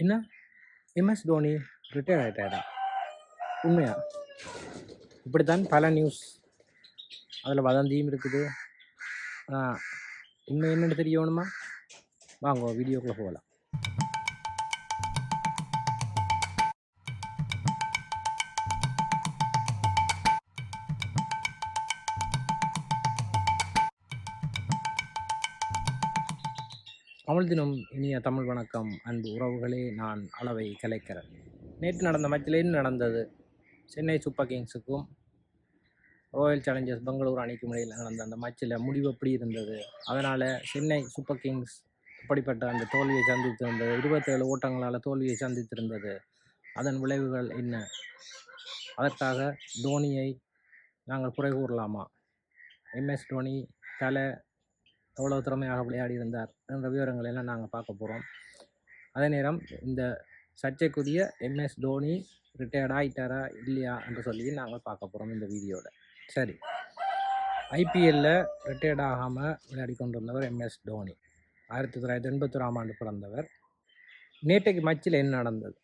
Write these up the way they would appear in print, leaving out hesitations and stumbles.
என்ன MS Dhoni retire ஆகிட்டாரா? உண்மையா? இப்படித்தான் பல நியூஸ், அதில் வதந்தியும் இருக்குது. உண்மை என்னென்னு தெரியணுமா? வாங்க வீடியோக்குள்ளே போகலாம். தமிழ் தினம் இனிய தமிழ் வணக்கம். அன்பு உறவுகளே, நான் அளவை கலைக்கிறேன். நேற்று நடந்த மேட்சில் என்ன நடந்தது? சென்னை சூப்பர் கிங்ஸுக்கும் ராயல் சேலஞ்சர்ஸ் பெங்களூர் அணிக்கும் இடையில் நடந்த அந்த மேட்சில் முடிவு எப்படி இருந்தது? அதனால் சென்னை சூப்பர் கிங்ஸ் அப்படிப்பட்ட அந்த தோல்வியை சந்தித்திருந்தது. 27 ஓட்டங்களால் தோல்வியை சந்தித்திருந்தது. அதன் விளைவுகள் என்ன? அதற்காக தோனியை நாங்கள் குறை கூறலாமா? எம்எஸ் தோனி எவ்வளவு திறமையாக விளையாடி இருந்தார் என்ற விவரங்கள் எல்லாம் நாங்கள் பார்க்க போகிறோம். அதே நேரம் இந்த சர்ச்சைக்குரிய எம்எஸ் தோனி ரிட்டையர்ட் ஆகிட்டாரா இல்லையா என்று சொல்லி நாங்கள் பார்க்க போகிறோம் இந்த வீடியோவில். சரி, ஐபிஎல்லில் ரிட்டையர்ட் ஆகாமல் விளையாடி கொண்டிருந்தவர் எம்எஸ் தோனி. 1981 ஆண்டு பிறந்தவர். நேற்றைக்கு மேட்சில் என்ன நடந்தது?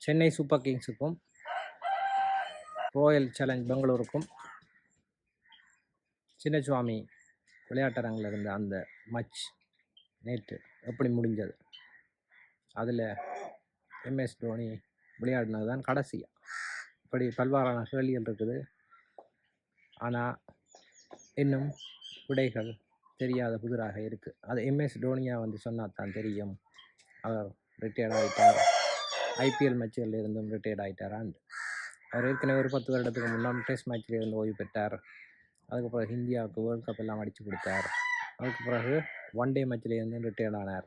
சென்னை சூப்பர் கிங்ஸுக்கும் ராயல் சேலஞ்ச் பெங்களூருக்கும் சின்னசுவாமி விளையாட்டரங்கில் இருந்த அந்த மேட்ச் நேற்று எப்படி முடிஞ்சது? அதில் எம்எஸ் தோனி விளையாடினது தான் கடைசியாக. இப்படி பல்வேறான கேள்விகள் இருக்குது. ஆனால் இன்னும் விடைகள் தெரியாத புதிராக இருக்குது. அது எம்எஸ் தோனியாக வந்து சொன்னால் தான் தெரியும் அவர் ரிட்டையர்ட் ஆகிட்டார், ஐபிஎல் மேட்சுகளில் இருந்தும் ரிட்டையர்ட் ஆகிட்டாரான்னு. அவர் ஏற்கனவே ஒரு 10 வருடத்துக்கு முன்னாடி டெஸ்ட் மேட்சில் இருந்து ஓய்வு பெற்றார். அதுக்கு பிறகு இந்தியாவுக்கு வேர்ல்ட் கப் எல்லாம் அடித்து கொடுத்தார். அதுக்கு பிறகு ஒன் டே மேட்சில் இருந்து ரிட்டையர்ட் ஆனார்.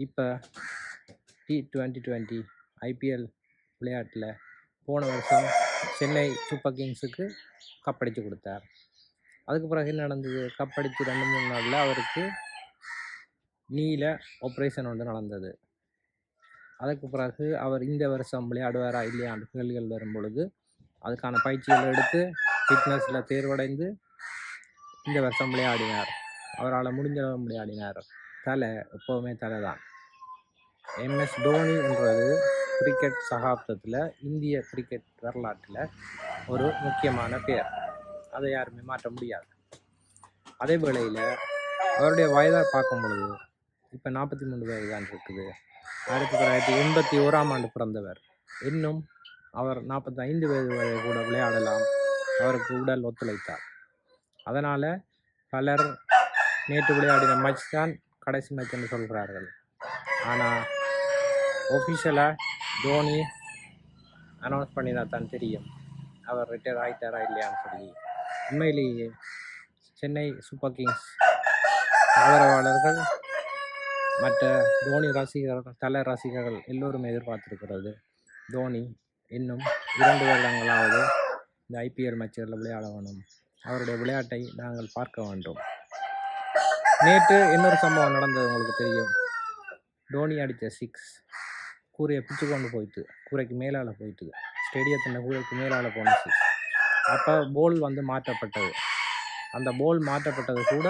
இப்போ T20 ஐபிஎல் விளையாட்டில் போன வருஷம் சென்னை சூப்பர் கிங்ஸுக்கு கப் அடித்து கொடுத்தார். அதுக்கு பிறகு என்ன நடந்தது? கப் அடித்து 2-3 நாளில் அவருக்கு நீல ஆப்ரேஷன் ஒன்று நடந்தது. அதுக்கு பிறகு அவர் இந்த வருஷம் விளையாடுவாரா இல்லையாண்டு கேள்விகள் வரும் பொழுது அதுக்கான பயிற்சிகள் எடுத்து ஃபிட்னஸில் தேர்வடைந்து இந்த வருஷம் விளையாடினார். அவரால் முடிஞ்சளவு விளையாடினார். எப்போவுமே தலை தான். எம்எஸ் தோனி என்றது கிரிக்கெட் சகாப்தத்தில், இந்திய கிரிக்கெட் வரலாற்றில் ஒரு முக்கியமான பெயர். அதை யாருமே மாற்ற முடியாது. அதே வேளையில் அவருடைய வயதை பார்க்கும் பொழுது இப்போ 43 வயது தான் இருக்குது. 1981 ஆண்டு பிறந்தவர். இன்னும் அவர் 45 வயது வரை கூட விளையாடலாம். அவருக்கு உடல் ஒத்துழைத்தார். அதனால் பலர் நேற்று விளையாடின மேட்ச் தான் கடைசி மேட்ச் என்று சொல்கிறார்கள். ஆனால் ஒஃபிஷியலாக தோனி அனௌன்ஸ் பண்ணினா தான் தெரியும் அவர் ரிட்டையர் ஆகிட்டாரா இல்லையான்னு சொல்லி. உண்மையிலேயே சென்னை சூப்பர் கிங்ஸ் ஆதரவாளர்கள், மற்ற தோனி ரசிகர்கள், ரசிகர்கள் எல்லோருமே எதிர்பார்த்திருக்கிறது தோனி இன்னும் 2 வருடங்களாவது இந்த ஐபிஎல் மேட்சுகளில் விளையாட வேணும். அவருடைய விளையாட்டை நாங்கள் பார்க்க வேண்டும். நேற்று இன்னொரு சம்பவம் நடந்தது, உங்களுக்கு தெரியும். தோனி அடித்த 6 கூரையை பிச்சு கொண்டு போயிட்டு, கூரைக்கு மேலால் போயிட்டு, ஸ்டேடியத்தின் கூரைக்கு மேலால் போன 6. அப்போ போல் வந்து மாற்றப்பட்டது. அந்த போல் மாற்றப்பட்டது கூட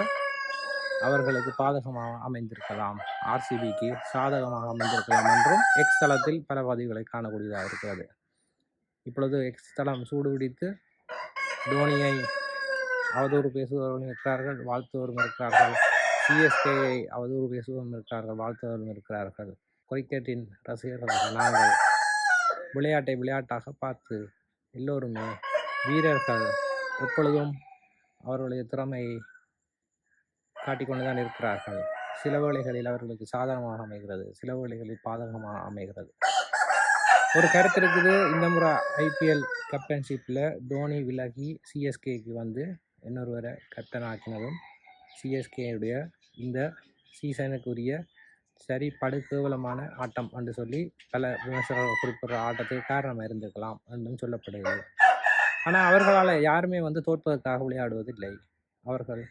அவர்களுக்கு பாதகமாக அமைந்திருக்கலாம், ஆர்சிபிக்கு சாதகமாக அமைந்திருக்கலாம் என்றும் எக்ஸ் தளத்தில் பல பதிவுகளை காணக்கூடியதாக இருக்கிறது. இப்பொழுது எக்ஸ் தளம் சூடு பிடித்து தோனியை அவதூறு பேசுபவர்களும் இருக்கிறார்கள், வாழ்த்துவரும் இருக்கிறார்கள். சிஎஸ்கேயை அவதூறு பேசுவதும் இருக்கிறார்கள், வாழ்த்துவரும் இருக்கிறார்கள். கிரிக்கெட்டின் ரசிகர்களாக நாங்கள் விளையாட்டை விளையாட்டாக பார்த்து எல்லோருமே வீரர்கள் எப்பொழுதும் அவர்களுடைய திறமையை காட்டிக்கொண்டு தான் இருக்கிறார்கள். சில வேளைகளில் அவர்களுக்கு சாதகமாக அமைகிறது, சில வேளைகளில் பாதகமாக அமைகிறது. ஒரு கருத்து இருக்குது, இந்த முறை ஐபிஎல் கேப்டன்ஷிப்பில் தோனி விலகி சிஎஸ்கேக்கு வந்து இன்னொருவரை கேப்டன் ஆக்கினதும் சிஎஸ்கேயுடைய இந்த சீசனுக்குரிய சரி படுகேவலமான ஆட்டம் என்று சொல்லி பல விமர்சகர்கள் குறிப்பிடுற ஆட்டத்துக்கு காரணமாக இருந்திருக்கலாம் என்றும் சொல்லப்படுகிறது. ஆனால் அவர்களால் யாருமே வந்து தோற்பதற்காக விளையாடுவதில்லை, அவர்கள்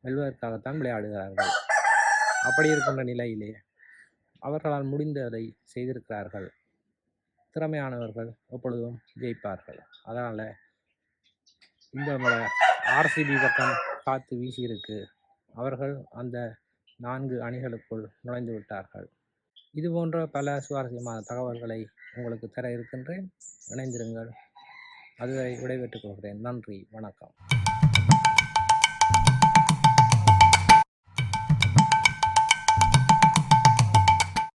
வெல்வதற்காகத்தான் விளையாடுகிறார்கள். அப்படி இருக்கின்ற நிலையிலே அவர்களால் முடிந்ததை செய்திருக்கிறார்கள். திறமையானவர்கள் எப்பொழுதும் ஜெயிப்பார்கள். அதனால் இந்த முறை ஆர்சிபி பக்கம் காற்று வீசியிருக்கு. அவர்கள் அந்த 4 அணிகளுக்குள் நுழைந்து விட்டார்கள். இது போன்ற பல சுவாரஸ்யமான தகவல்களை உங்களுக்கு தர இருக்கின்றேன். இணைந்திருங்கள். அதுவரை விடைபெற்றுக் கொள்கிறேன். நன்றி, வணக்கம்.